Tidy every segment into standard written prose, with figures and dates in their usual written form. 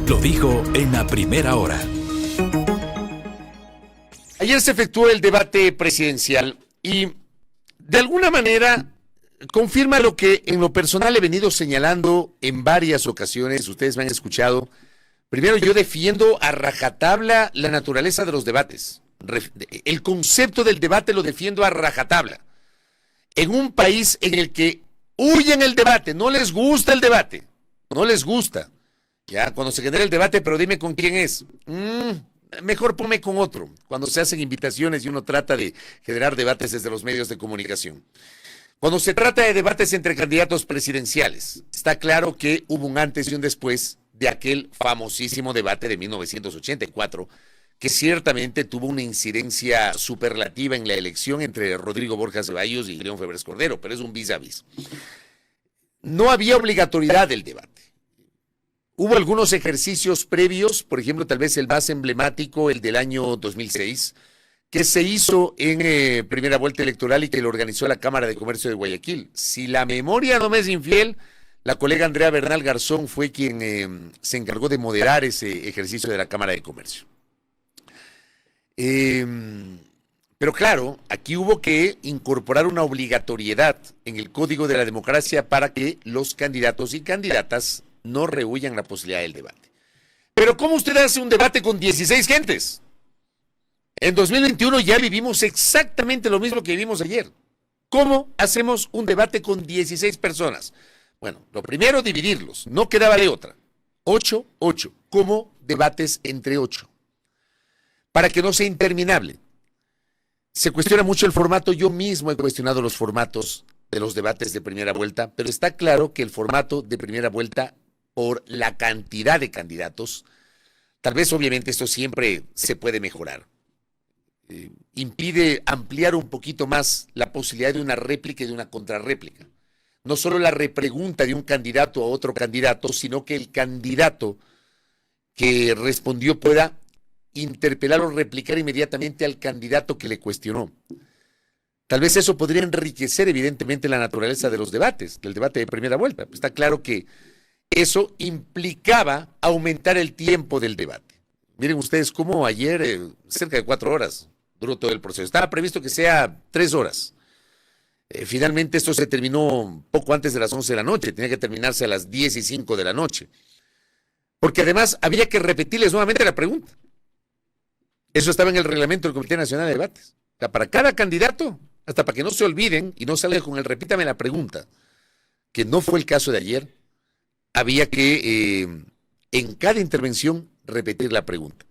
lo dijo en la primera hora. Ayer se efectuó el debate presidencial y de alguna manera confirma lo que en lo personal he venido señalando en varias ocasiones. Ustedes me han escuchado. Primero, yo defiendo a rajatabla la naturaleza de los debates. El concepto del debate lo defiendo a rajatabla. En un país en el que huyen el debate, no les gusta el debate, no les gusta. Ya, cuando se genera el debate, pero dime con quién es. Mejor ponme con otro. Cuando se hacen invitaciones y uno trata de generar debates desde los medios de comunicación. Cuando se trata de debates entre candidatos presidenciales, está claro que hubo un antes y un después de aquel famosísimo debate de 1984, que ciertamente tuvo una incidencia superlativa en la elección entre Rodrigo Borja Ceballos y León Febres Cordero, pero es un vis a vis. No había obligatoriedad del debate. Hubo algunos ejercicios previos, por ejemplo, tal vez el más emblemático, el del año 2006, que se hizo en primera vuelta electoral y que lo organizó la Cámara de Comercio de Guayaquil. Si la memoria no me es infiel, la colega Andrea Bernal Garzón fue quien se encargó de moderar ese ejercicio de la Cámara de Comercio. Pero claro, aquí hubo que incorporar una obligatoriedad en el Código de la Democracia para que los candidatos y candidatas no rehuyan la posibilidad del debate. Pero ¿cómo usted hace un debate con 16 gentes? En 2021 ya vivimos exactamente lo mismo que vivimos ayer. ¿Cómo hacemos un debate con 16 personas? Bueno, lo primero, dividirlos. No quedaba de otra. 8, 8. ¿Cómo debates entre 8? Para que no sea interminable. Se cuestiona mucho el formato. Yo mismo he cuestionado los formatos de los debates de primera vuelta, pero está claro que el formato de primera vuelta, por la cantidad de candidatos, tal vez obviamente esto siempre se puede mejorar. Impide ampliar un poquito más la posibilidad de una réplica y de una contrarréplica. No solo la repregunta de un candidato a otro candidato, sino que el candidato que respondió pueda interpelar o replicar inmediatamente al candidato que le cuestionó. Tal vez eso podría enriquecer evidentemente la naturaleza de los debates, del debate de primera vuelta. Está claro que eso implicaba aumentar el tiempo del debate. Miren ustedes cómo ayer, cerca de 4 horas, duró todo el proceso. Estaba previsto que sea 3 horas. Finalmente esto se terminó poco antes de las 11 de la noche. Tenía que terminarse a las 10:05 de la noche. Porque además había que repetirles nuevamente la pregunta. Eso estaba en el reglamento del Comité Nacional de Debates. O sea, para cada candidato, hasta para que no se olviden y no salgan con el repítame la pregunta, que no fue el caso de ayer, había que en cada intervención repetir la pregunta.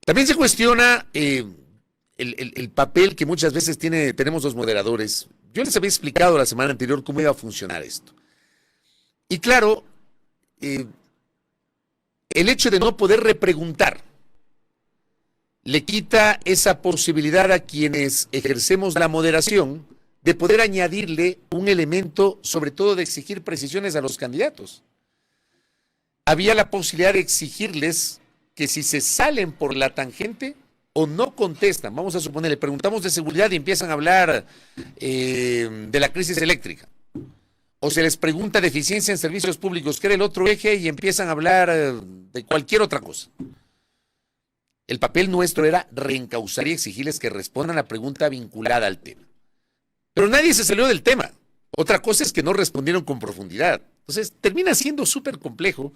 También se cuestiona el papel que muchas veces tenemos los moderadores. Yo les había explicado la semana anterior cómo iba a funcionar esto. Y claro, el hecho de no poder repreguntar le quita esa posibilidad a quienes ejercemos la moderación de poder añadirle un elemento, sobre todo de exigir precisiones a los candidatos. Había la posibilidad de exigirles que si se salen por la tangente o no contestan, vamos a suponer, le preguntamos de seguridad y empiezan a hablar de la crisis eléctrica, o se les pregunta de eficiencia en servicios públicos, que era el otro eje, y empiezan a hablar de cualquier otra cosa. El papel nuestro era reencauzar y exigirles que respondan a la pregunta vinculada al tema. Pero nadie se salió del tema. Otra cosa es que no respondieron con profundidad. Entonces termina siendo súper complejo.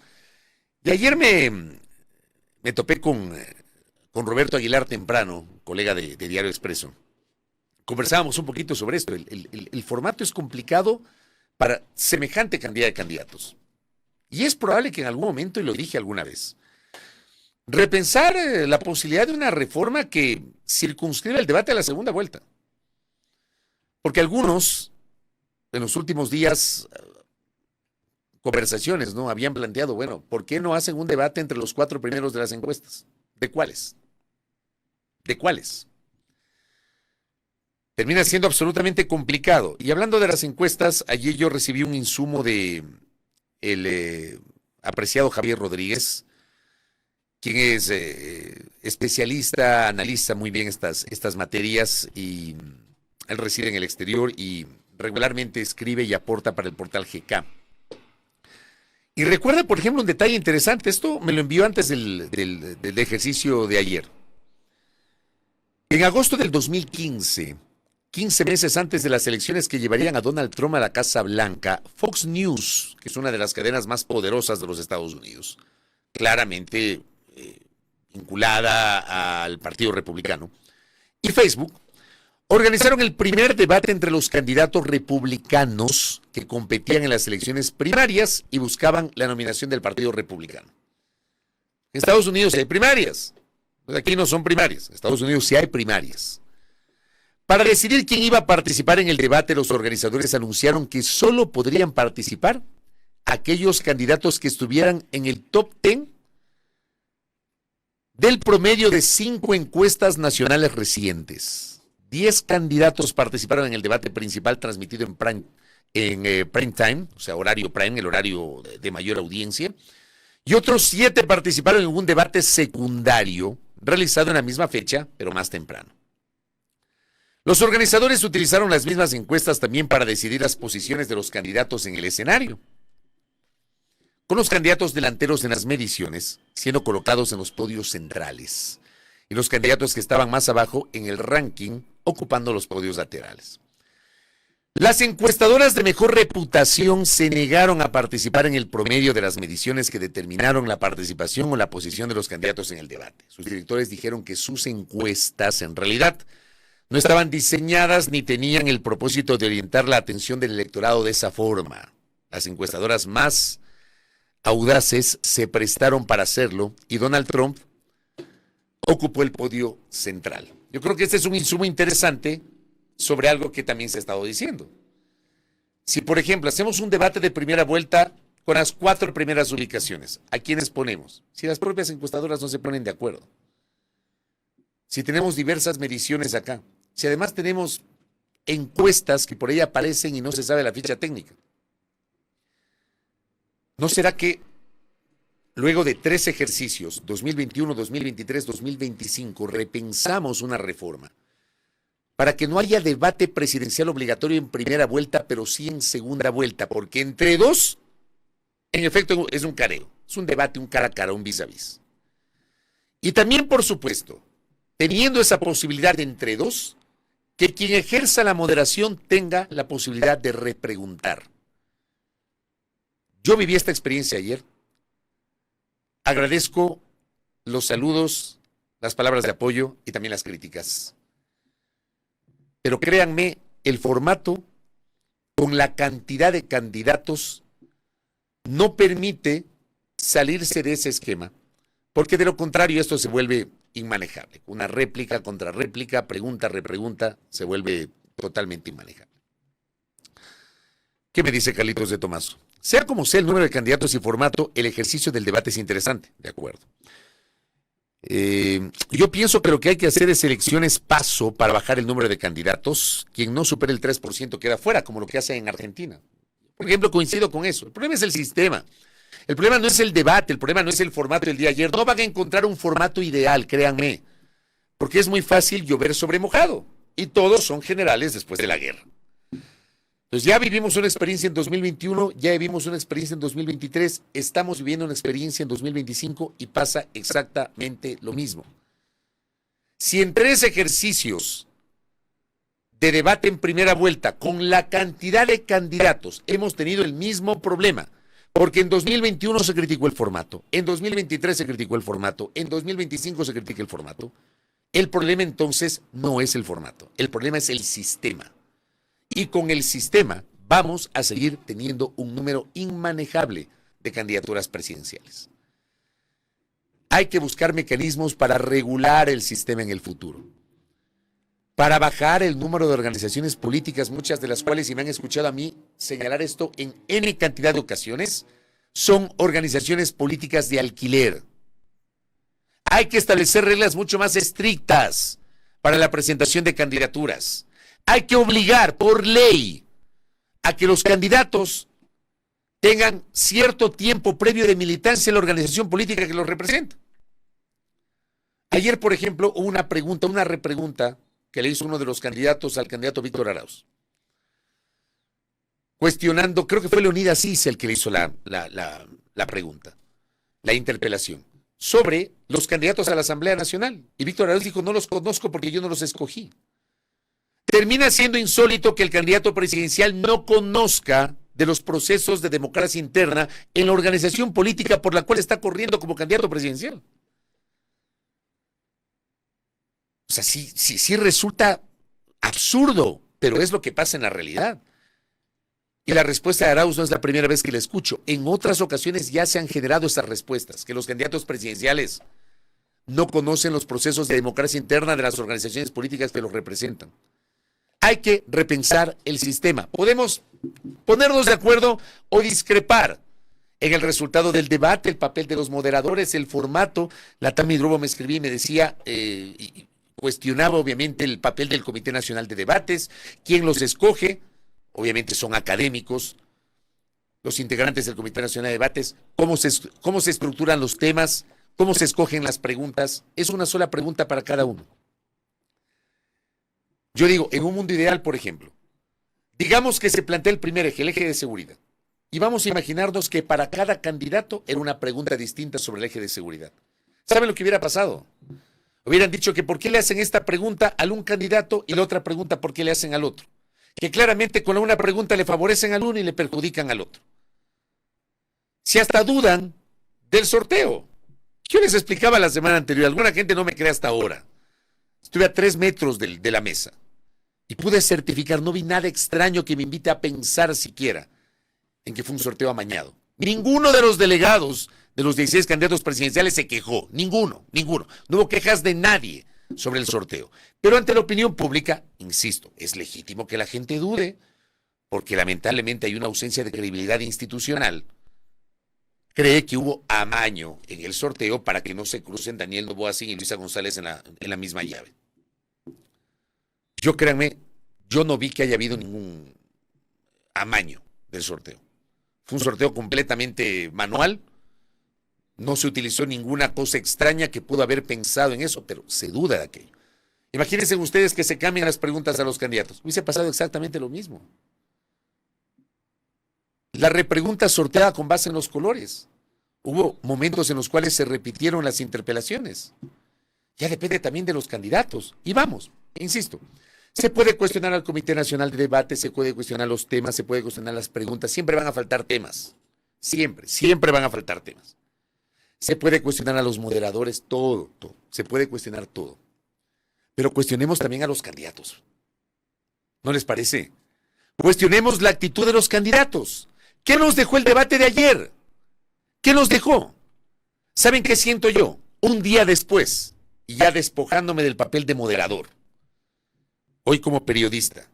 Y ayer me topé con Roberto Aguilar temprano, colega de Diario Expreso. Conversábamos un poquito sobre esto. El formato es complicado para semejante cantidad de candidatos. Y es probable que en algún momento, y lo dije alguna vez, repensar la posibilidad de una reforma que circunscriba el debate a la segunda vuelta. Porque algunos, en los últimos días, conversaciones, ¿no? Habían planteado, bueno, ¿por qué no hacen un debate entre los 4 primeros de las encuestas? ¿De cuáles? ¿De cuáles? Termina siendo absolutamente complicado. Y hablando de las encuestas, ayer yo recibí un insumo de el apreciado Javier Rodríguez, quien es especialista, analiza muy bien estas materias, y él reside en el exterior y regularmente escribe y aporta para el portal GK. Y recuerda, por ejemplo, un detalle interesante. Esto me lo envió antes del ejercicio de ayer. En agosto del 2015, 15 meses antes de las elecciones que llevarían a Donald Trump a la Casa Blanca, Fox News, que es una de las cadenas más poderosas de los Estados Unidos, claramente vinculada al Partido Republicano, y Facebook, organizaron el primer debate entre los candidatos republicanos que competían en las elecciones primarias y buscaban la nominación del Partido Republicano. En Estados Unidos hay primarias. Pues aquí no son primarias. En Estados Unidos sí hay primarias. Para decidir quién iba a participar en el debate, los organizadores anunciaron que solo podrían participar aquellos candidatos que estuvieran en el top 10 del promedio de 5 encuestas nacionales recientes. 10 candidatos participaron en el debate principal transmitido en prime time, o sea, horario prime, el horario de mayor audiencia, y otros 7 participaron en un debate secundario realizado en la misma fecha, pero más temprano. Los organizadores utilizaron las mismas encuestas también para decidir las posiciones de los candidatos en el escenario, con los candidatos delanteros en las mediciones siendo colocados en los podios centrales y los candidatos que estaban más abajo en el ranking ocupando los podios laterales. Las encuestadoras de mejor reputación se negaron a participar en el promedio de las mediciones que determinaron la participación o la posición de los candidatos en el debate. Sus directores dijeron que sus encuestas en realidad no estaban diseñadas ni tenían el propósito de orientar la atención del electorado de esa forma. Las encuestadoras más audaces se prestaron para hacerlo y Donald Trump ocupó el podio central. Yo creo que este es un insumo interesante sobre algo que también se ha estado diciendo. Si, por ejemplo, hacemos un debate de primera vuelta con las 4 primeras ubicaciones, ¿a quiénes ponemos? Si las propias encuestadoras no se ponen de acuerdo. Si tenemos diversas mediciones acá. Si además tenemos encuestas que por ahí aparecen y no se sabe la ficha técnica. ¿No será que luego de 3 ejercicios, 2021, 2023, 2025, repensamos una reforma para que no haya debate presidencial obligatorio en primera vuelta, pero sí en segunda vuelta? Porque entre 2, en efecto, es un careo, es un debate, un cara a cara, un vis a vis. Y también, por supuesto, teniendo esa posibilidad de entre 2, que quien ejerza la moderación tenga la posibilidad de repreguntar. Yo viví esta experiencia ayer. Agradezco los saludos, las palabras de apoyo y también las críticas. Pero créanme, el formato con la cantidad de candidatos no permite salirse de ese esquema, porque de lo contrario esto se vuelve inmanejable. Una réplica contra réplica, pregunta, repregunta, se vuelve totalmente inmanejable. ¿Qué me dice Carlitos de Tomaso? Sea como sea el número de candidatos y formato, el ejercicio del debate es interesante, de acuerdo. Yo pienso que lo que hay que hacer es elecciones paso para bajar el número de candidatos. Quien no supere el 3% queda fuera, como lo que hace en Argentina. Por ejemplo, coincido con eso. El problema es el sistema. El problema no es el debate, el problema no es el formato del día de ayer. No van a encontrar un formato ideal, créanme, porque es muy fácil llover sobre mojado y todos son generales después de la guerra. Entonces ya vivimos una experiencia en 2021, ya vivimos una experiencia en 2023, estamos viviendo una experiencia en 2025 y pasa exactamente lo mismo. Si en 3 ejercicios de debate en primera vuelta, con la cantidad de candidatos, hemos tenido el mismo problema, porque en 2021 se criticó el formato, en 2023 se criticó el formato, en 2025 se critica el formato, el problema entonces no es el formato, el problema es el sistema. Y con el sistema vamos a seguir teniendo un número inmanejable de candidaturas presidenciales. Hay que buscar mecanismos para regular el sistema en el futuro, para bajar el número de organizaciones políticas, muchas de las cuales, si me han escuchado a mí señalar esto en N cantidad de ocasiones, son organizaciones políticas de alquiler. Hay que establecer reglas mucho más estrictas para la presentación de candidaturas. Hay que obligar por ley a que los candidatos tengan cierto tiempo previo de militancia en la organización política que los representa. Ayer, por ejemplo, hubo una repregunta que le hizo uno de los candidatos al candidato Víctor Arauz, cuestionando, creo que fue Leonidas Issa el que le hizo la la pregunta, la interpelación, sobre los candidatos a la Asamblea Nacional. Y Víctor Arauz dijo, no los conozco porque yo no los escogí. Termina siendo insólito que el candidato presidencial no conozca de los procesos de democracia interna en la organización política por la cual está corriendo como candidato presidencial. O sea, sí resulta absurdo, pero es lo que pasa en la realidad. Y la respuesta de Arauz no es la primera vez que la escucho. En otras ocasiones ya se han generado estas respuestas, que los candidatos presidenciales no conocen los procesos de democracia interna de las organizaciones políticas que los representan. Hay que repensar el sistema. Podemos ponernos de acuerdo o discrepar en el resultado del debate, el papel de los moderadores, el formato. La Tami Drobo me escribía y me decía, y cuestionaba obviamente el papel del Comité Nacional de Debates, quién los escoge. Obviamente son académicos, los integrantes del Comité Nacional de Debates, cómo se estructuran los temas, cómo se escogen las preguntas. Es una sola pregunta para cada uno. Yo digo, en un mundo ideal, por ejemplo, digamos que se plantea el primer eje, el eje de seguridad, y vamos a imaginarnos que para cada candidato era una pregunta distinta sobre el eje de seguridad. ¿Saben lo que hubiera pasado? Hubieran dicho que por qué le hacen esta pregunta a un candidato y la otra pregunta por qué le hacen al otro. Que claramente con una pregunta le favorecen al uno y le perjudican al otro. Si hasta dudan del sorteo. Yo les explicaba la semana anterior, alguna gente no me cree hasta ahora. Estuve a 3 metros de la mesa y pude certificar, no vi nada extraño que me invite a pensar siquiera en que fue un sorteo amañado. Ninguno de los delegados de los 16 candidatos presidenciales se quejó, ninguno. No hubo quejas de nadie sobre el sorteo. Pero ante la opinión pública, insisto, es legítimo que la gente dude, porque lamentablemente hay una ausencia de credibilidad institucional. Cree que hubo amaño en el sorteo para que no se crucen Daniel Noboa y Luisa González en la misma llave. Créanme, yo no vi que haya habido ningún amaño del sorteo. Fue un sorteo completamente manual. No se utilizó ninguna cosa extraña que pudo haber pensado en eso, pero se duda de aquello. Imagínense ustedes que se cambien las preguntas a los candidatos. Hubiese pasado exactamente lo mismo. La repregunta sorteada con base en los colores. Hubo momentos en los cuales se repitieron las interpelaciones. Ya depende también de los candidatos. Y vamos, insisto, se puede cuestionar al Comité Nacional de Debate, se puede cuestionar los temas, se puede cuestionar las preguntas. Siempre van a faltar temas. Siempre van a faltar temas. Se puede cuestionar a los moderadores, todo. Se puede cuestionar todo. Pero cuestionemos también a los candidatos. ¿No les parece? Cuestionemos la actitud de los candidatos. ¿Qué nos dejó el debate de ayer? ¿Qué nos dejó? ¿Saben qué siento yo? Un día después, y ya despojándome del papel de moderador, hoy como periodista,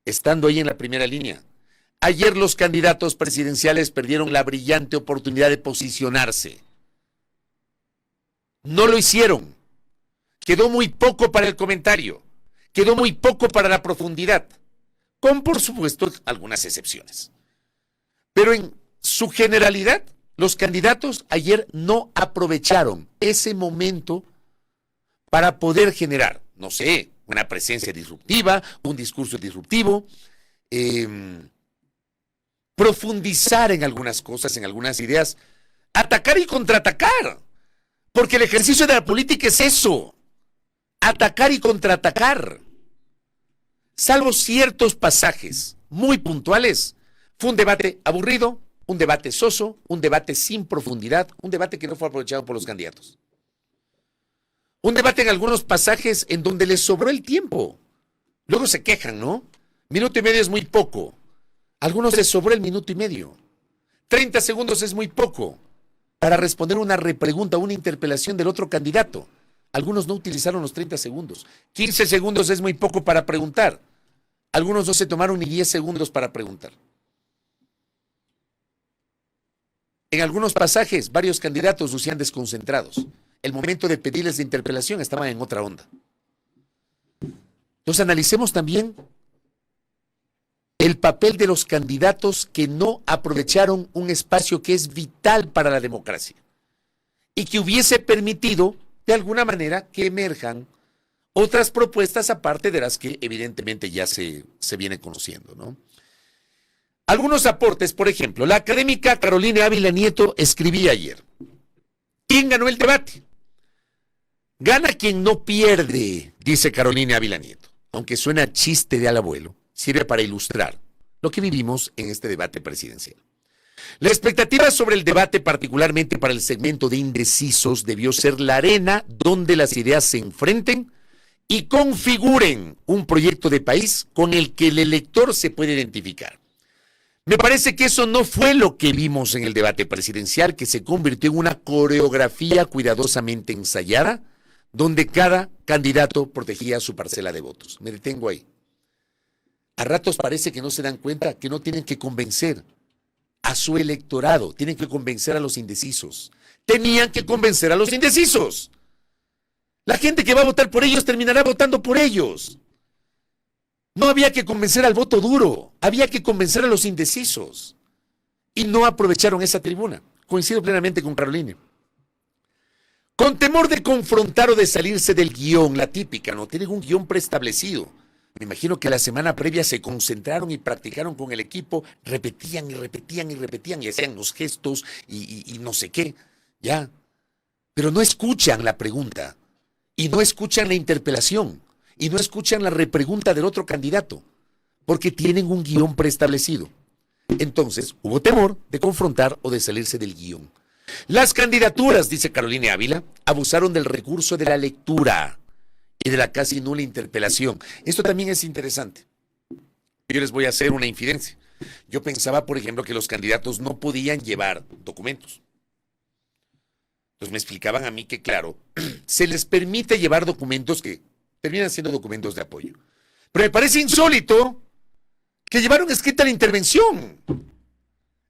estando ahí en la primera línea, ayer los candidatos presidenciales perdieron la brillante oportunidad de posicionarse. No lo hicieron. Quedó muy poco para el comentario. Quedó muy poco para la profundidad. Con, por supuesto, algunas excepciones. Pero en su generalidad, los candidatos ayer no aprovecharon ese momento para poder generar, no sé, una presencia disruptiva, un discurso disruptivo, profundizar en algunas cosas, en algunas ideas, atacar y contraatacar. Porque el ejercicio de la política es eso, atacar y contraatacar. Salvo ciertos pasajes muy puntuales, fue un debate aburrido, un debate soso, un debate sin profundidad, un debate que no fue aprovechado por los candidatos. Un debate en algunos pasajes en donde les sobró el tiempo. Luego se quejan, ¿no? 1,5 minutos es muy poco. A algunos les sobró el 1,5 minutos. 30 segundos es muy poco para responder una repregunta, una interpelación del otro candidato. Algunos no utilizaron los 30 segundos. 15 segundos es muy poco para preguntar. Algunos no se tomaron ni 10 segundos para preguntar. En algunos pasajes, varios candidatos lucían desconcentrados. El momento de pedirles de interpelación estaban en otra onda. Entonces analicemos también el papel de los candidatos que no aprovecharon un espacio que es vital para la democracia y que hubiese permitido, de alguna manera, que emerjan otras propuestas aparte de las que evidentemente ya se vienen conociendo, ¿no? Algunos aportes, por ejemplo, la académica Carolina Ávila Nieto escribía ayer: ¿quién ganó el debate? Gana quien no pierde, dice Carolina Ávila Nieto. Aunque suena chiste de al abuelo, sirve para ilustrar lo que vivimos en este debate presidencial. La expectativa sobre el debate, particularmente para el segmento de indecisos, debió ser la arena donde las ideas se enfrenten y configuren un proyecto de país con el que el elector se puede identificar. Me parece que eso no fue lo que vimos en el debate presidencial, que se convirtió en una coreografía cuidadosamente ensayada, donde cada candidato protegía su parcela de votos. Me detengo ahí. A ratos parece que no se dan cuenta que no tienen que convencer a su electorado, tienen que convencer a los indecisos. Tenían que convencer a los indecisos. La gente que va a votar por ellos terminará votando por ellos. No había que convencer al voto duro, había que convencer a los indecisos. Y no aprovecharon esa tribuna. Coincido plenamente con Carolina. Con temor de confrontar o de salirse del guión, la típica, no tienen un guión preestablecido. Me imagino que la semana previa se concentraron y practicaron con el equipo, repetían y hacían los gestos y no sé qué, ya. Pero no escuchan la pregunta y no escuchan la interpelación y no escuchan la repregunta del otro candidato, porque tienen un guión preestablecido. Entonces, hubo temor de confrontar o de salirse del guión. Las candidaturas, dice Carolina Ávila, abusaron del recurso de la lectura y de la casi nula interpelación. Esto también es interesante. Yo les voy a hacer una infidencia. Yo pensaba, por ejemplo, que los candidatos no podían llevar documentos. Entonces me explicaban a mí que, claro, se les permite llevar documentos que terminan siendo documentos de apoyo. Pero me parece insólito que llevaron escrita la intervención.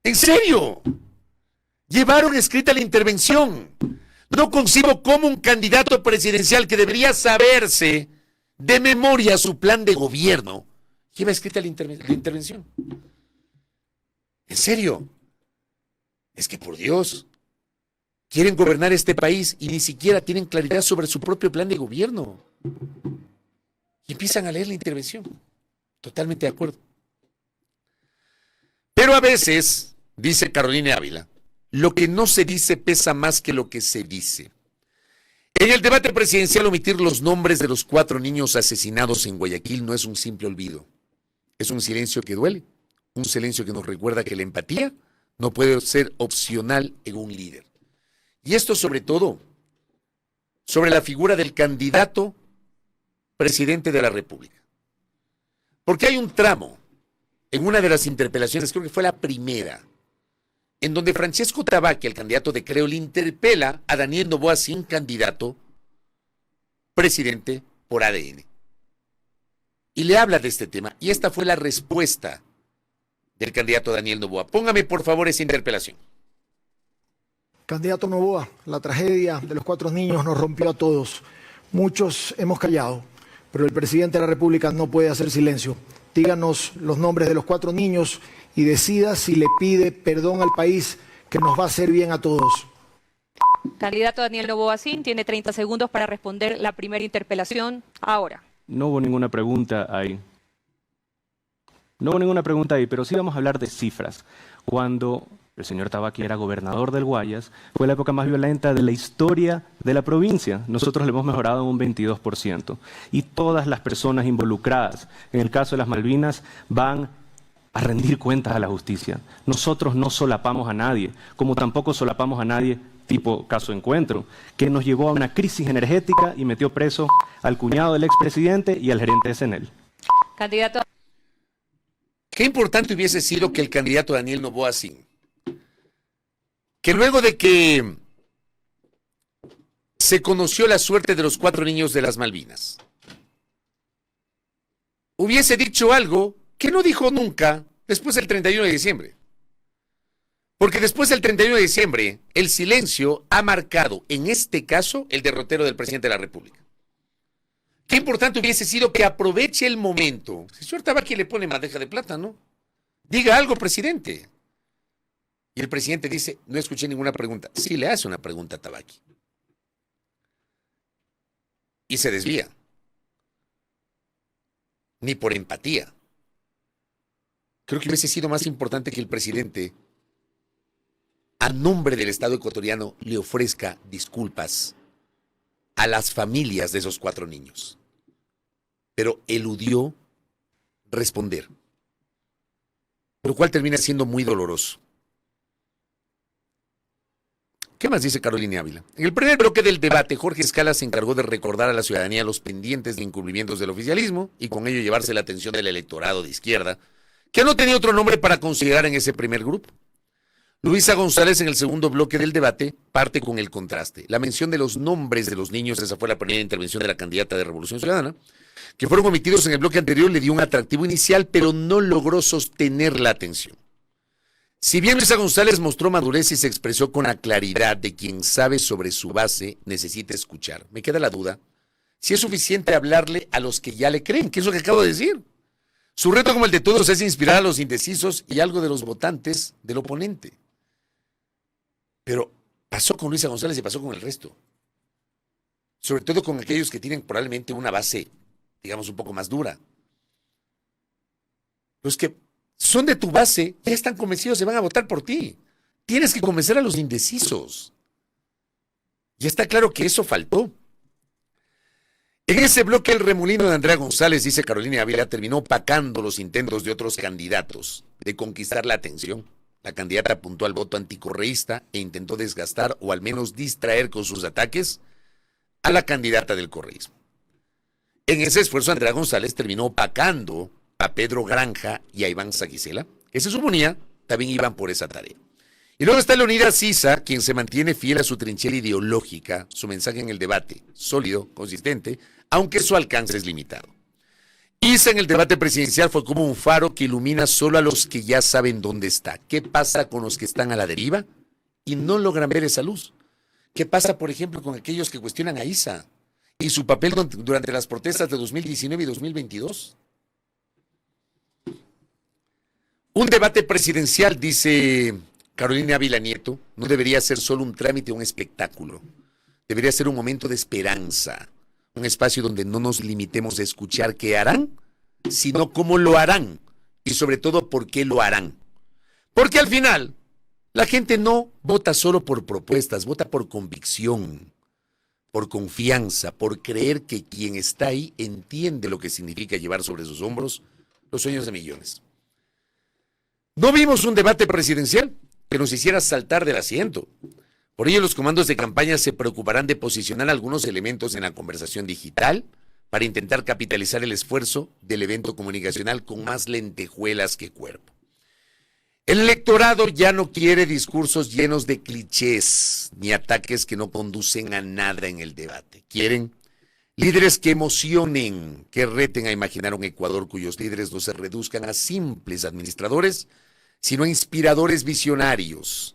¿En serio? Llevaron escrita la intervención. No concibo cómo un candidato presidencial que debería saberse de memoria su plan de gobierno lleva escrita la intervención. ¿En serio? Es que por Dios, quieren gobernar este país y ni siquiera tienen claridad sobre su propio plan de gobierno. Y empiezan a leer la intervención. Totalmente de acuerdo. Pero a veces, dice Carolina Ávila, lo que no se dice pesa más que lo que se dice. En el debate presidencial, omitir los nombres de los 4 niños asesinados en Guayaquil no es un simple olvido. Es un silencio que duele, un silencio que nos recuerda que la empatía no puede ser opcional en un líder. Y esto sobre todo, sobre la figura del candidato presidente de la República. Porque hay un tramo en una de las interpelaciones, creo que fue la primera, en donde Francesco Tabaqui, el candidato de Creo, le interpela a Daniel Noboa Sin, candidato presidente por ADN. Y le habla de este tema. Y esta fue la respuesta del candidato Daniel Noboa. Póngame, por favor, esa interpelación. Candidato Noboa, la tragedia de los 4 niños nos rompió a todos. Muchos hemos callado, pero el presidente de la República no puede hacer silencio. Díganos los nombres de los 4 niños y decida si le pide perdón al país, que nos va a hacer bien a todos. Candidato Daniel Noboa Sin tiene 30 segundos para responder la primera interpelación ahora. No hubo ninguna pregunta ahí. No hubo ninguna pregunta ahí, pero sí vamos a hablar de cifras. Cuando el señor Tabaqui era gobernador del Guayas, fue la época más violenta de la historia de la provincia. Nosotros le hemos mejorado en un 22%. Y todas las personas involucradas, en el caso de las Malvinas, van a rendir cuentas a la justicia. Nosotros no solapamos a nadie, como tampoco solapamos a nadie tipo caso Encuentro, que nos llevó a una crisis energética y metió preso al cuñado del expresidente y al gerente de CNEL. Candidato. Qué importante hubiese sido que el candidato Daniel Noboa Sin, que luego de que se conoció la suerte de los 4 niños de las Malvinas, hubiese dicho algo que no dijo nunca después del 31 de diciembre. Porque después del 31 de diciembre, el silencio ha marcado, en este caso, el derrotero del presidente de la República. Qué importante hubiese sido que aproveche el momento. Si el señor Tabaqui le pone bandeja de plata, ¿no? Diga algo, presidente. Y el presidente dice, no escuché ninguna pregunta. Sí, le hace una pregunta a Tabaqui. Y se desvía. Ni por empatía. creo que hubiese sido más importante que el presidente, a nombre del Estado ecuatoriano, le ofrezca disculpas a las familias de esos 4 niños. Pero eludió responder, lo cual termina siendo muy doloroso. ¿Qué más dice Carolina Ávila? En el primer bloque del debate, Jorge Escala se encargó de recordar a la ciudadanía los pendientes de incumplimientos del oficialismo y con ello llevarse la atención del electorado de izquierda, que no tenía otro nombre para considerar en ese primer grupo. Luisa González, en el segundo bloque del debate, parte con el contraste. La mención de los nombres de los niños, esa fue la primera intervención de la candidata de Revolución Ciudadana, que fueron omitidos en el bloque anterior, le dio un atractivo inicial, pero no logró sostener la atención. Si bien Luisa González mostró madurez y se expresó con la claridad de quien sabe sobre su base, necesita escuchar. Me queda la duda si es suficiente hablarle a los que ya le creen, que es lo que acabo de decir. Su reto, como el de todos, es inspirar a los indecisos y algo de los votantes del oponente. Pero pasó con Luisa González y pasó con el resto. Sobre todo con aquellos que tienen probablemente una base, digamos, un poco más dura. Los que son de tu base, ya están convencidos, se van a votar por ti. Tienes que convencer a los indecisos. Ya está claro que eso faltó. En ese bloque, el remolino de Andrea González, dice Carolina Ávila, terminó opacando los intentos de otros candidatos de conquistar la atención. La candidata apuntó al voto anticorreísta e intentó desgastar o al menos distraer con sus ataques a la candidata del correísmo. En ese esfuerzo, Andrea González terminó opacando a Pedro Granja y a Iván Saquicela, que se suponía también iban por esa tarea. Y luego está Leonidas Sisa, quien se mantiene fiel a su trinchera ideológica, su mensaje en el debate, sólido, consistente, aunque su alcance es limitado. Isa en el debate presidencial fue como un faro que ilumina solo a los que ya saben dónde está. ¿Qué pasa con los que están a la deriva y no logran ver esa luz? ¿Qué pasa, por ejemplo, con aquellos que cuestionan a Isa y su papel durante las protestas de 2019 y 2022? Un debate presidencial, dice Carolina Ávila Nieto, no debería ser solo un trámite o un espectáculo. Debería ser un momento de esperanza, un espacio donde no nos limitemos a escuchar qué harán, sino cómo lo harán y sobre todo por qué lo harán. Porque al final, la gente no vota solo por propuestas, vota por convicción, por confianza, por creer que quien está ahí entiende lo que significa llevar sobre sus hombros los sueños de millones. No vimos un debate presidencial que nos hiciera saltar del asiento. Por ello, los comandos de campaña se preocuparán de posicionar algunos elementos en la conversación digital para intentar capitalizar el esfuerzo del evento comunicacional con más lentejuelas que cuerpo. El electorado ya no quiere discursos llenos de clichés ni ataques que no conducen a nada en el debate. Quieren líderes que emocionen, que reten a imaginar un Ecuador cuyos líderes no se reduzcan a simples administradores, sino a inspiradores visionarios.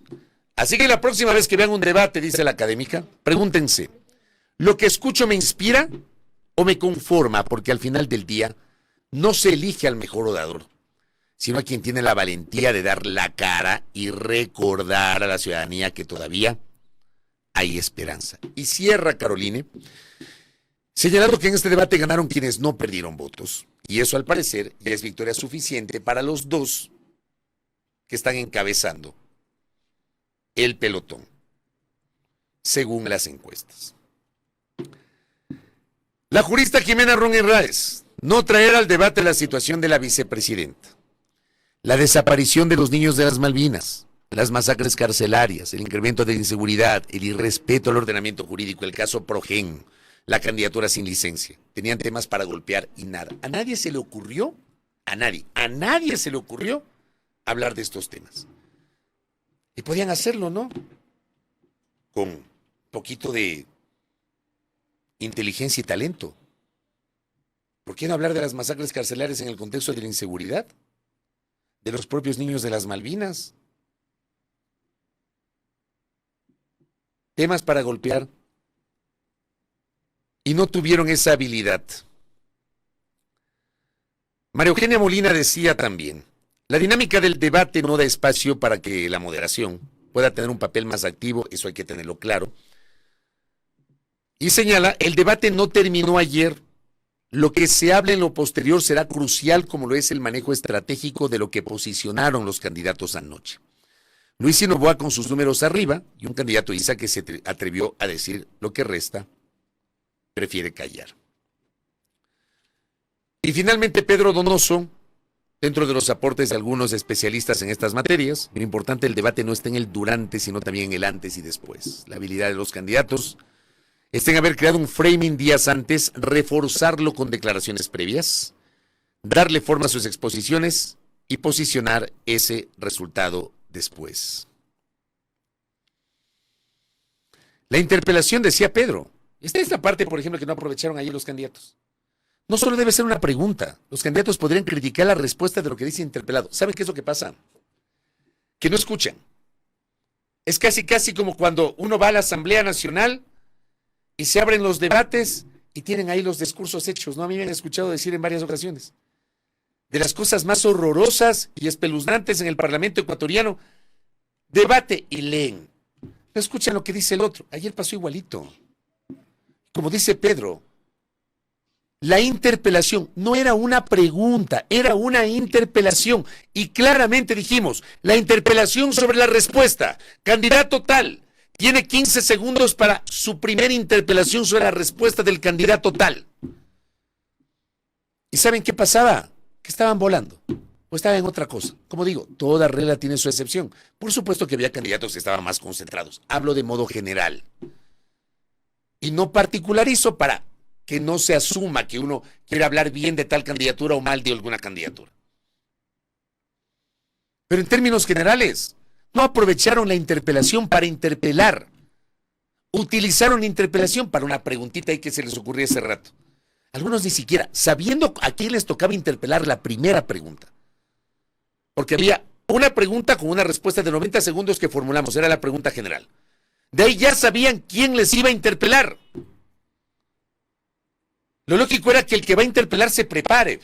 Así que la próxima vez que vean un debate, dice la académica, pregúntense, ¿lo que escucho me inspira o me conforma? Porque al final del día no se elige al mejor orador, sino a quien tiene la valentía de dar la cara y recordar a la ciudadanía que todavía hay esperanza. Y cierra Caroline, señalando que en este debate ganaron quienes no perdieron votos. Y eso, al parecer, ya es victoria suficiente para los dos que están encabezando el pelotón, según las encuestas. La jurista Jimena Ron Herráez no traerá al debate la situación de la vicepresidenta, la desaparición de los niños de las Malvinas, las masacres carcelarias, el incremento de la inseguridad, el irrespeto al ordenamiento jurídico, el caso Progen, la candidatura sin licencia. Tenían temas para golpear y nada. A nadie se le ocurrió, a nadie se le ocurrió hablar de estos temas. Y podían hacerlo, ¿no? Con un poquito de inteligencia y talento. ¿Por qué no hablar de las masacres carcelarias en el contexto de la inseguridad? De los propios niños de las Malvinas. Temas para golpear. Y no tuvieron esa habilidad. María Eugenia Molina decía también, la dinámica del debate no da espacio para que la moderación pueda tener un papel más activo, eso hay que tenerlo claro. Y señala, el debate no terminó ayer, Lo que se hable en lo posterior será crucial, como lo es el manejo estratégico de lo que posicionaron los candidatos anoche. Luis Noboa con sus números arriba y un candidato Isa que se atrevió a decir lo que resta, prefiere callar. Y finalmente Pedro Donoso, dentro de los aportes de algunos especialistas en estas materias, lo importante del debate no está en el durante, sino también en el antes y después. La habilidad de los candidatos está en haber creado un framing días antes, reforzarlo con declaraciones previas, darle forma a sus exposiciones y posicionar ese resultado después. La interpelación, decía Pedro. Esta es la parte, por ejemplo, que no aprovecharon ayer los candidatos. No solo debe ser una pregunta. Los candidatos podrían criticar la respuesta de lo que dice el interpelado. ¿Saben qué es lo que pasa? Que no escuchan. Es casi como cuando uno va a la Asamblea Nacional y se abren los debates y tienen ahí los discursos hechos, ¿no? A mí me han escuchado decir en varias ocasiones de las cosas más horrorosas y espeluznantes en el Parlamento ecuatoriano. Debate y leen. No escuchan lo que dice el otro. Ayer pasó igualito. Como dice Pedro, la interpelación no era una pregunta, era una interpelación. Y claramente dijimos, la interpelación sobre la respuesta. Candidato tal, tiene 15 segundos para su primera interpelación sobre la respuesta del candidato tal. ¿Y saben qué pasaba? Que estaban volando o estaban en otra cosa. Como digo, toda regla tiene su excepción. Por supuesto que había candidatos que estaban más concentrados. Hablo de modo general. Y no particularizo para que no se asuma que uno quiere hablar bien de tal candidatura o mal de alguna candidatura. Pero en términos generales, no aprovecharon la interpelación para interpelar. Utilizaron la interpelación para una preguntita ahí que se les ocurrió hace rato. Algunos ni siquiera, sabiendo a quién les tocaba interpelar la primera pregunta. Porque había una pregunta con una respuesta de 90 segundos que formulamos, era la pregunta general. De ahí ya sabían quién les iba a interpelar. Lo lógico era que el que va a interpelar se prepare.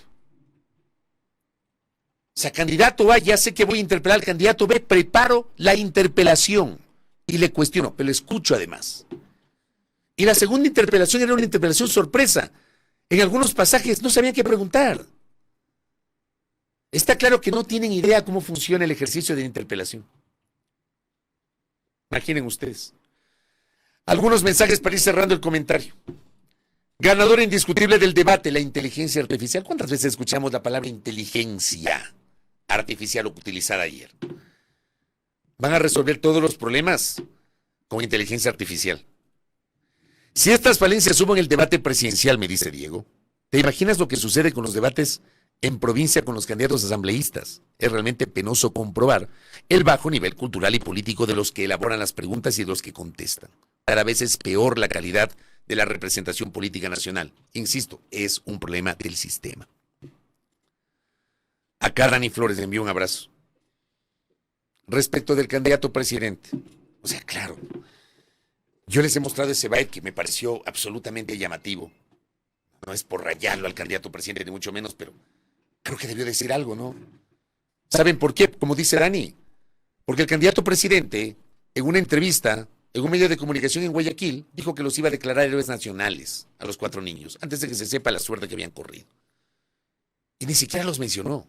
O sea, candidato A, ya sé que voy a interpelar al candidato B, preparo la interpelación y le cuestiono, pero le escucho además. Y la segunda interpelación era una interpelación sorpresa. En algunos pasajes no sabían qué preguntar. Está claro que no tienen idea cómo funciona el ejercicio de la interpelación. Imaginen ustedes. Algunos mensajes para ir cerrando el comentario. Ganador indiscutible del debate, la inteligencia artificial. ¿Cuántas veces escuchamos la palabra inteligencia artificial utilizada ayer? Van a resolver todos los problemas con inteligencia artificial. Si estas falencias suben el debate presidencial, me dice Diego, ¿te imaginas lo que sucede con los debates en provincia con los candidatos asambleístas? Es realmente penoso comprobar el bajo nivel cultural y político de los que elaboran las preguntas y de los que contestan. Cada vez es peor la calidad de la representación política nacional. Insisto, es un problema del sistema. Acá Dani Flores le envió un abrazo. Respecto del candidato presidente. O sea, claro, yo les he mostrado ese baile que me pareció absolutamente llamativo. No es por rayarlo al candidato presidente, ni mucho menos, pero creo que debió decir algo, ¿no? ¿Saben por qué? Como dice Dani, porque el candidato presidente, en una entrevista, en un medio de comunicación en Guayaquil, dijo que los iba a declarar héroes nacionales a los 4 niños, antes de que se sepa la suerte que habían corrido. Y ni siquiera los mencionó.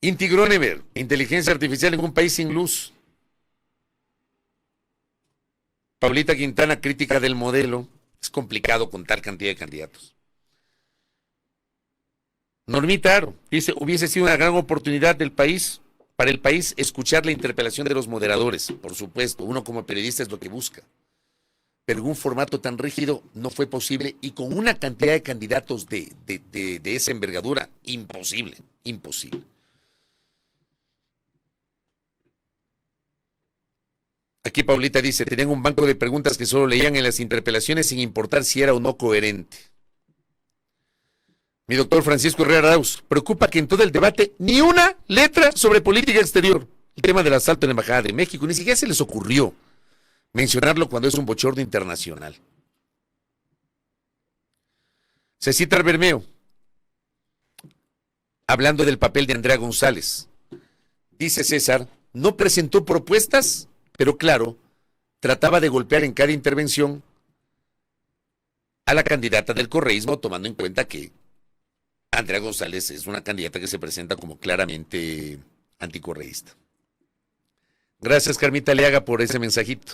Inti Gronever, inteligencia artificial en un país sin luz. Paulita Quintana, crítica del modelo. Es complicado con tal cantidad de candidatos. Normita Aro dice, hubiese sido una gran oportunidad para el país escuchar la interpelación de los moderadores. Por supuesto, uno como periodista es lo que busca. Pero en un formato tan rígido no fue posible y con una cantidad de candidatos de esa envergadura, imposible. Aquí Paulita dice, tenían un banco de preguntas que solo leían en las interpelaciones sin importar si era o no coherente. Mi doctor Francisco Herrera Arauz, preocupa que en todo el debate ni una letra sobre política exterior. El tema del asalto en la Embajada de México, ni siquiera se les ocurrió mencionarlo cuando es un bochorno internacional. Cecita Bermeo, hablando del papel de Andrea González, dice César, no presentó propuestas, pero claro, trataba de golpear en cada intervención a la candidata del correísmo, tomando en cuenta que Andrea González es una candidata que se presenta como claramente anticorreísta. Gracias, Carmita Leaga, por ese mensajito.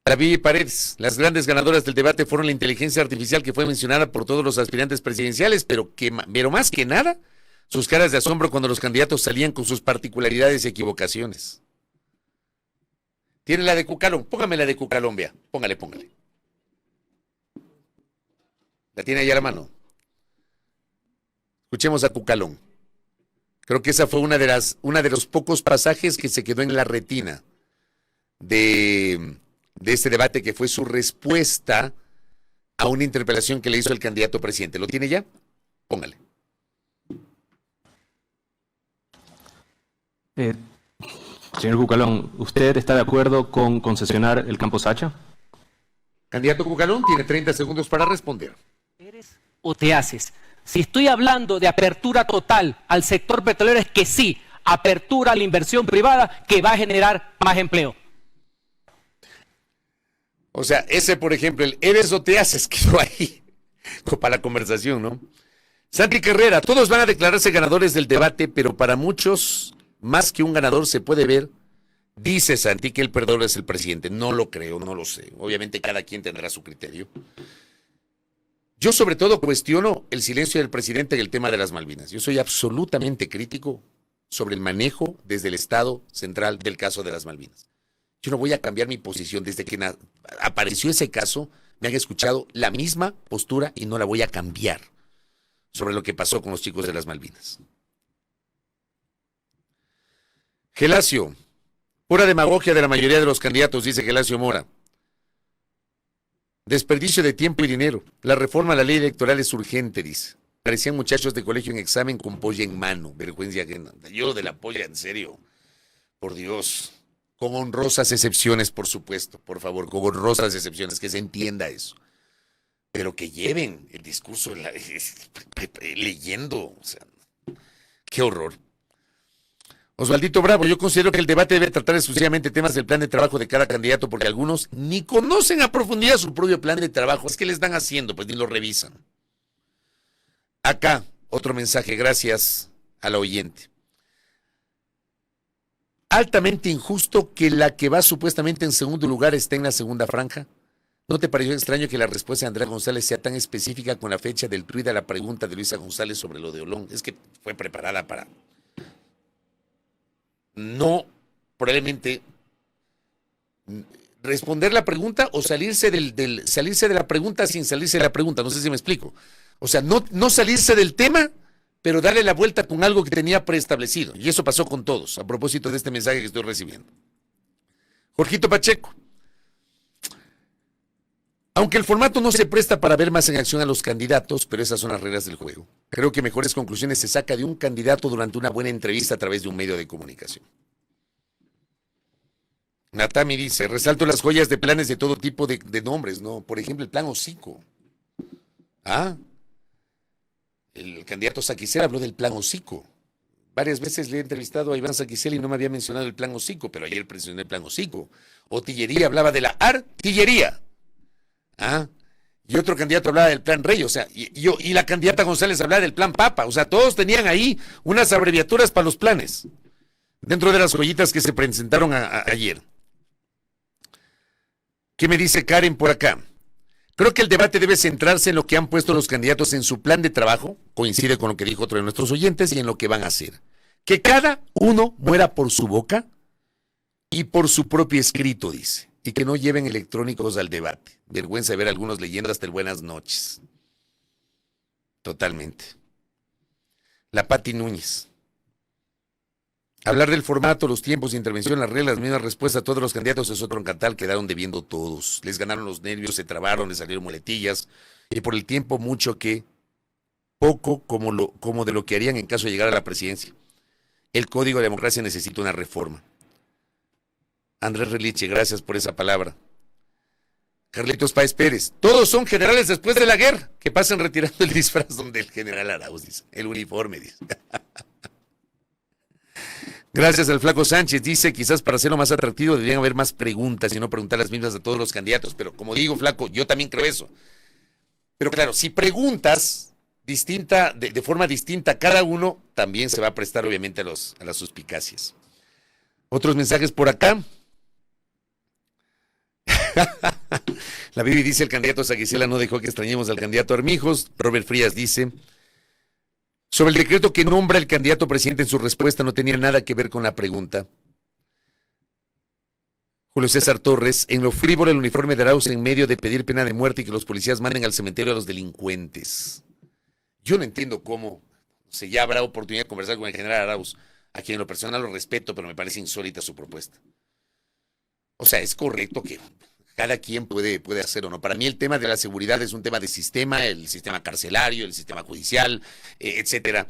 David Paredes, las grandes ganadoras del debate fueron la inteligencia artificial que fue mencionada por todos los aspirantes presidenciales, pero más que nada, sus caras de asombro cuando los candidatos salían con sus particularidades y equivocaciones. Tiene la de Cucalón, póngame la de Cucalón, vea, póngale. La tiene ahí a la mano. Escuchemos a Cucalón. Creo que esa fue una de los pocos pasajes que se quedó en la retina de este debate, que fue su respuesta a una interpelación que le hizo el candidato presidente. ¿Lo tiene ya? Póngale. Señor Cucalón, ¿usted está de acuerdo con concesionar el Campo Sacha? Candidato Cucalón tiene 30 segundos para responder. ¿Eres o te haces? Si estoy hablando de apertura total al sector petrolero, es que sí, apertura a la inversión privada que va a generar más empleo. O sea, ese, por ejemplo, el eres o te haces, quedó ahí para la conversación, ¿no? Santi Carrera, todos van a declararse ganadores del debate, pero para muchos, más que un ganador, se puede ver, dice Santi, que el perdedor es el presidente. No lo creo, no lo sé. Obviamente cada quien tendrá su criterio. Yo sobre todo cuestiono el silencio del presidente en el tema de las Malvinas. Yo soy absolutamente crítico sobre el manejo desde el Estado central del caso de las Malvinas. Yo no voy a cambiar mi posición. Desde que apareció ese caso, me han escuchado la misma postura y no la voy a cambiar sobre lo que pasó con los chicos de las Malvinas. Gelacio, pura demagogia de la mayoría de los candidatos, dice Gelacio Mora. Desperdicio de tiempo y dinero. La reforma a la ley electoral es urgente, dice. Parecían muchachos de colegio en examen con polla en mano. Vergüenza ajena. Yo de la polla, en serio. Por Dios. Con honrosas excepciones, por supuesto. Por favor, con honrosas excepciones. Que se entienda eso. Pero que lleven el discurso leyendo. O sea, qué horror. Osvaldito Bravo, yo considero que el debate debe tratar exclusivamente temas del plan de trabajo de cada candidato, porque algunos ni conocen a profundidad su propio plan de trabajo. Es que le están haciendo, pues ni lo revisan. Acá, otro mensaje, gracias a la oyente. Altamente injusto que la que va supuestamente en segundo lugar esté en la segunda franja. ¿No te pareció extraño que la respuesta de Andrea González sea tan específica con la fecha del tuit a la pregunta de Luisa González sobre lo de Olón? Es que fue preparada para no probablemente responder la pregunta o salirse salirse de la pregunta sin salirse de la pregunta. No sé si me explico. O sea, no salirse del tema, pero darle la vuelta con algo que tenía preestablecido. Y eso pasó con todos, a propósito de este mensaje que estoy recibiendo. Jorgito Pacheco. Aunque el formato no se presta para ver más en acción a los candidatos, pero esas son las reglas del juego. Creo que mejores conclusiones se saca de un candidato durante una buena entrevista a través de un medio de comunicación. Natami dice, resalto las joyas de planes de todo tipo de nombres, ¿no? Por ejemplo, el plan Hocico. El candidato Saquicela habló del plan Hocico. Varias veces le he entrevistado a Iván Saquicela y no me había mencionado el plan Hocico, pero ayer mencioné el plan Hocico. O Tillería hablaba de la artillería. Y otro candidato hablaba del plan Rey, o sea, y la candidata González hablaba del plan Papa, o sea, todos tenían ahí unas abreviaturas para los planes, dentro de las joyitas que se presentaron ayer. ¿Qué me dice Karen por acá? Creo que el debate debe centrarse en lo que han puesto los candidatos en su plan de trabajo, coincide con lo que dijo otro de nuestros oyentes, y en lo que van a hacer. Que cada uno muera por su boca y por su propio escrito, dice. Y que no lleven electrónicos al debate. Vergüenza de ver a algunos leyendo hasta el buenas noches. Totalmente. La Pati Núñez. Hablar del formato, los tiempos de intervención, las reglas, las mismas respuestas a todos los candidatos es otro cantar, quedaron debiendo todos. Les ganaron los nervios, se trabaron, les salieron muletillas. Y por el tiempo mucho que, poco como de lo que harían en caso de llegar a la presidencia. El Código de Democracia necesita una reforma. Andrés Reliche, gracias por esa palabra. Carlitos Páez Pérez, todos son generales después de la guerra, que pasen retirando el disfraz donde el general Arauz, dice, el uniforme, dice. Gracias al Flaco Sánchez. Dice, quizás para hacerlo más atractivo deberían haber más preguntas y no preguntar las mismas a todos los candidatos. Pero como digo, Flaco, yo también creo eso. Pero claro, si preguntas de forma distinta a cada uno, también se va a prestar obviamente a las suspicacias. Otros mensajes por acá. La Bibi dice, el candidato Saguicela no dejó que extrañemos al candidato Armijos. Robert Frías dice, sobre el decreto que nombra el candidato presidente, en su respuesta no tenía nada que ver con la pregunta. Julio César Torres, en lo frívolo el uniforme de Arauz en medio de pedir pena de muerte y que los policías manden al cementerio a los delincuentes. Yo no entiendo cómo, ya habrá oportunidad de conversar con el general Arauz, a quien en lo personal lo respeto, pero me parece insólita su propuesta. O sea, es correcto que cada quien puede hacer o no. Para mí el tema de la seguridad es un tema de sistema, el sistema carcelario, el sistema judicial, etcétera.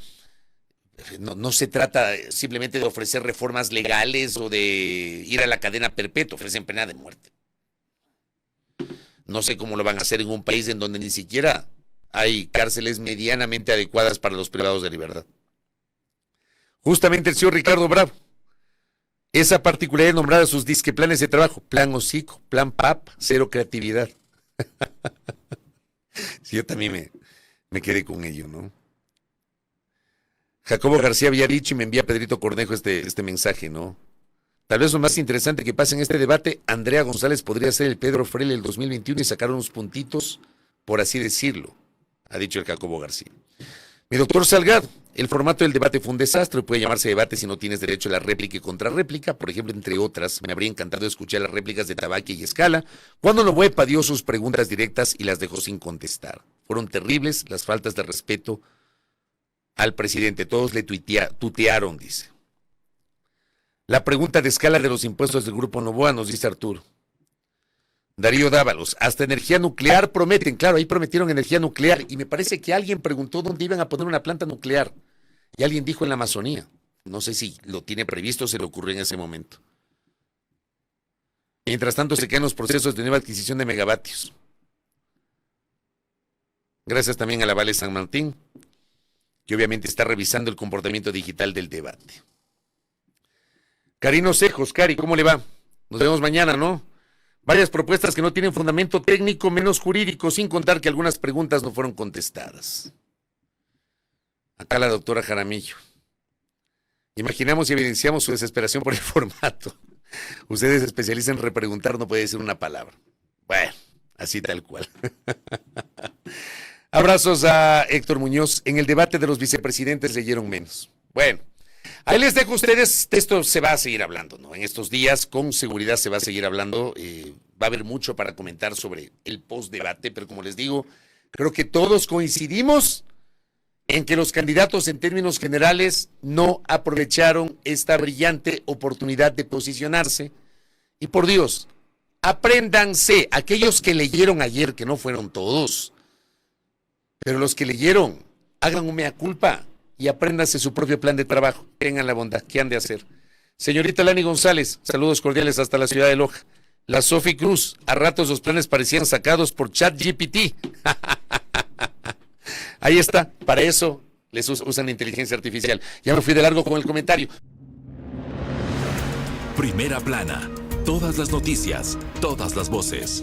No se trata simplemente de ofrecer reformas legales o de ir a la cadena perpetua, ofrecen pena de muerte. No sé cómo lo van a hacer en un país en donde ni siquiera hay cárceles medianamente adecuadas para los privados de libertad. Justamente el señor Ricardo Bravo, esa particularidad nombrada sus disque planes de trabajo, plan hocico, plan PAP, cero creatividad. Sí, yo también me quedé con ello, ¿no? Jacobo García había dicho y me envía Pedrito Cornejo este mensaje, ¿no? Tal vez lo más interesante que pase en este debate, Andrea González podría ser el Pedro Freire del 2021 y sacar unos puntitos, por así decirlo, ha dicho el Jacobo García. Mi doctor Salgado, el formato del debate fue un desastre, puede llamarse debate si no tienes derecho a la réplica y contrarréplica, por ejemplo, entre otras, me habría encantado escuchar las réplicas de Tabaque y Escala, cuando Lobuepa dio sus preguntas directas y las dejó sin contestar. Fueron terribles las faltas de respeto al presidente, todos le tutearon, dice. La pregunta de Escala de los impuestos del Grupo Novoa, nos dice Arturo. Darío Dávalos, hasta energía nuclear prometen, claro, ahí prometieron energía nuclear, y me parece que alguien preguntó dónde iban a poner una planta nuclear, y alguien dijo en la Amazonía, no sé si lo tiene previsto o se le ocurrió en ese momento. Mientras tanto se quedan los procesos de nueva adquisición de megavatios. Gracias también a la Vale San Martín, que obviamente está revisando el comportamiento digital del debate. Karino Cejos, Cari, ¿cómo le va? Nos vemos mañana, ¿no? Varias propuestas que no tienen fundamento técnico, menos jurídico, sin contar que algunas preguntas no fueron contestadas. Acá la doctora Jaramillo. Imaginamos y evidenciamos su desesperación por el formato. Ustedes especialistas en repreguntar, no puede decir una palabra. Bueno, así tal cual. Abrazos a Héctor Muñoz. En el debate de los vicepresidentes leyeron menos. Bueno, ahí les dejo a ustedes. Esto se va a seguir hablando, ¿no? En estos días, con seguridad se va a seguir hablando. Va a haber mucho para comentar sobre el post-debate, pero como les digo, creo que todos coincidimos en que los candidatos en términos generales no aprovecharon esta brillante oportunidad de posicionarse. Y por Dios, apréndanse, aquellos que leyeron ayer, que no fueron todos, pero los que leyeron, hagan un mea culpa y apréndanse su propio plan de trabajo. Tengan la bondad, ¿qué han de hacer? Señorita Lani González, saludos cordiales hasta la ciudad de Loja. La Sofi Cruz, a ratos los planes parecían sacados por ChatGPT. Ahí está, para eso les usan inteligencia artificial. Ya me fui de largo con el comentario. Primera plana, todas las noticias, todas las voces.